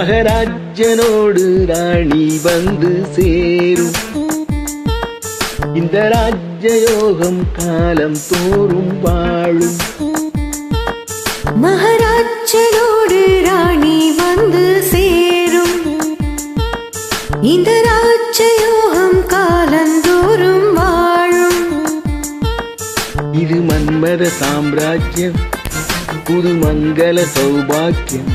மகராஜனோடு ராணி வந்து சேரும். இந்த ராஜயோகம் காலம் தோறும் வாழும். மகராஜனோடு ராணி வந்து சேரும். இந்த ராஜயோகம் காலந்தோறும் வாழும். இது மன்மத சாம்ராஜ்யம், புது மங்கள சௌபாக்கியம்.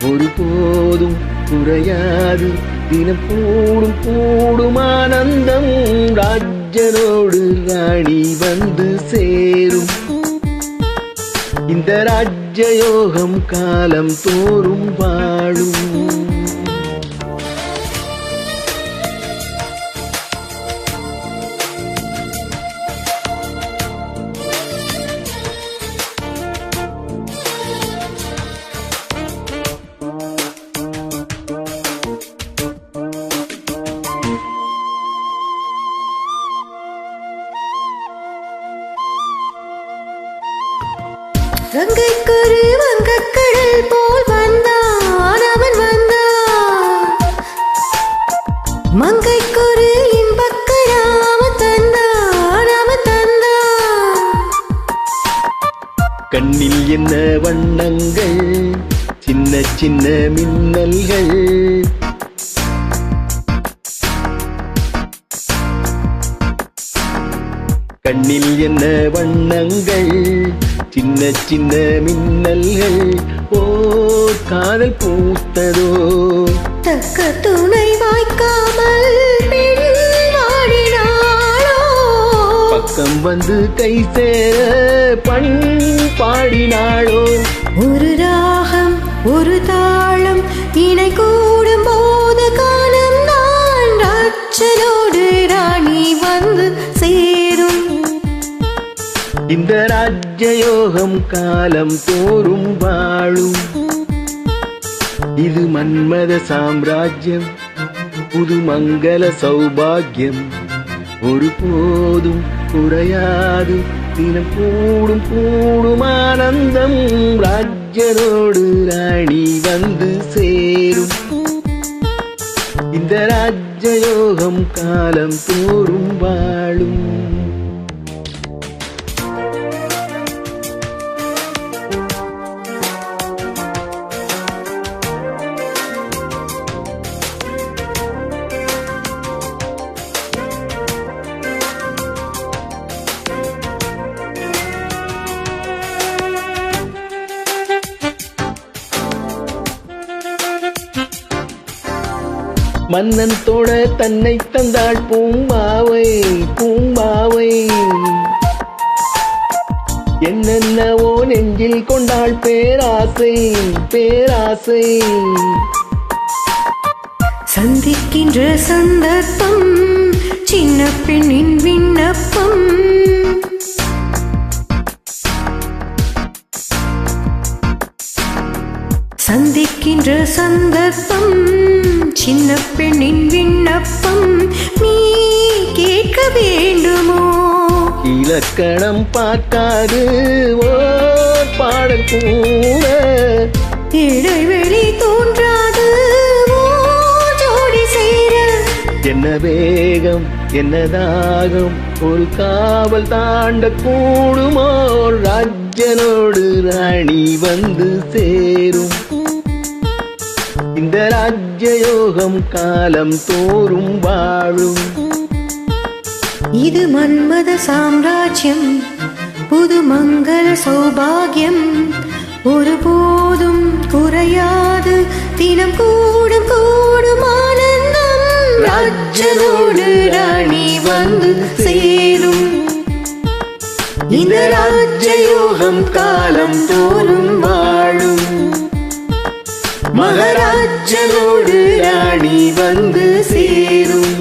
ஒருபோதும் குறையாது, தினம் கூடும் கூடும் ஆனந்தம். ராஜனோடு ராணி வந்து சேரும். இந்த ராஜயோகம் காலம் தோறும் வாழும். கங்கைக்கொரு வங்கக்கடல் போல் வந்தான் அவன் வந்தான். மங்கைக்கொரு இன்பக்கடாம தந்தான் அவன் தந்தான். கண்ணில் என்ன வண்ணங்கள், சின்ன சின்ன மின்னல்கள். கண்ணில் என்ன வண்ணங்கள், சின்ன சின்ன மின்னல்கள். ஓ காதல் பூத்ததோ, தக்க துணை வாய்க்காமல் வாடினாளோ. பக்கம் வந்து கை சேர பண் பாடினாளோ. ஒரு ராகம் ஒரு தாளம் இணை கூடும் போது காலம் தான். ராஜனோடு ராணி வந்து சேரும். இந்த ராஜயோகம் காலம் தோறும் வாழும். இது மன்மத சாம்ராஜ்யம், புது மங்கள சௌபாகியம். ஒருபோதும் குறையாது, தினம் கூடும் கூடும் ஆனந்தம். ராஜனோடு ராணி வந்து சேரும். இந்த ராஜயோகம் காலம் தோறும் வாழும். மன்னன் தொட தன்னை தந்தாள் பூம்பாவை பூம்பாவை. என்னென்னவோ நெஞ்சில் கொண்டாள் பேராசை பேராசை. சந்திக்கின்ற சந்தர்ப்பம் சின்ன பெண்ணின் விண்ணப்பம். சந்திக்கின்ற சந்தர்ப்பம் சின்ன பெண்ணின் விண்ணப்பம். நீ கேட்க வேண்டுமோ, இலக்கணம் பார்க்காது ஓர் பாடல் கூட. இடைவெளி தோன்றாது ஓர் ஜோடி சேர. என்ன வேகம் என்ன தாகம், ஒரு காவல் தாண்ட கூடுமோ. ராஜனோடு ராணி வந்து சேரும். இந்த ராஜயோகம் காலம் தோறும் வாழும். இது மன்மத சாம்ராஜ்யம், புது மங்கள சௌபாகியம். ஒருபோதும் குறையாது, தினம் கூடும் கூடும் ஆனந்தம். ராஜனோடு ராணி வந்து சேரும். இந்த ராஜயோகம் காலம் தோறும் வாழும். மகராஜனோடு ராணி வந்து சேரும்.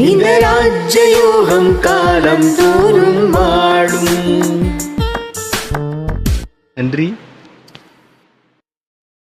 இந்த ராஜயோகம் காலம் தோறும் வாழும். நன்றி.